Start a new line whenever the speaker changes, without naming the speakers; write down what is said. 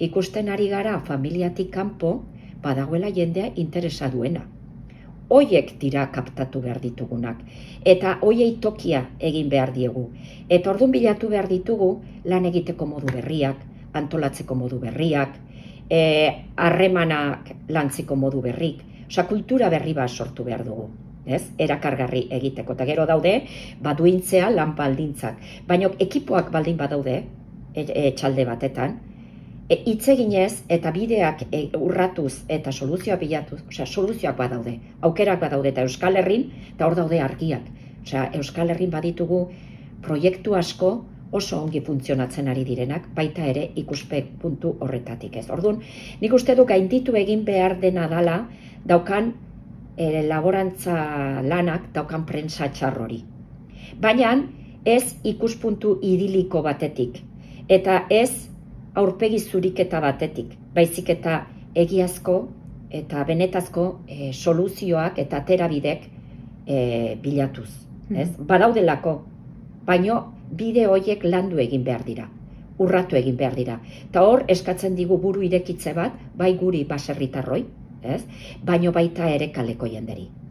ikusten ari gara familiatik kanpo badagoela jendea interesa duena. Hoiek dira kaptatu behar ditugunak. Eta hoiei tokia egin behar diegu. Eta orduan bilatu behar ditugu lan egiteko modu berriak, antolatzeko modu berriak, harremanak lantzeko modu berrik. Osea, kultura berri bat sortu behar dugu. Erakargarri egiteko. Eta gero daude, baduintzea lan baldintzak. Baina ekipoak baldin badaude, txalde batetan, hitz eginez eta bideak urratuz eta soluzioak bilatuz, osea, soluzioak badaude, aukerak badaude, eta Euskal Herrin, eta hor daude argiak. Osea, Euskal Herrin baditugu proiektu asko oso ongi funtzionatzen ari direnak, baita ere ikuspuntu horretatik ez. Orduan, nik uste du gainditu egin behar dena dala, daukan laborantza lanak, daukan prentsa txarrori. Baina ez ikuspuntu idiliko batetik, eta ez aurpegi zuriketa batetik, baizik eta egiazko eta benetazko soluzioak eta aterabidek bilatuz. Badaudelako, baino bide horiek landu egin behar dira, urratu egin behar dira. Eta hor eskatzen digu buru irekitze bat, bai guri baserritarroi, baino baita ere kaleko jenderi.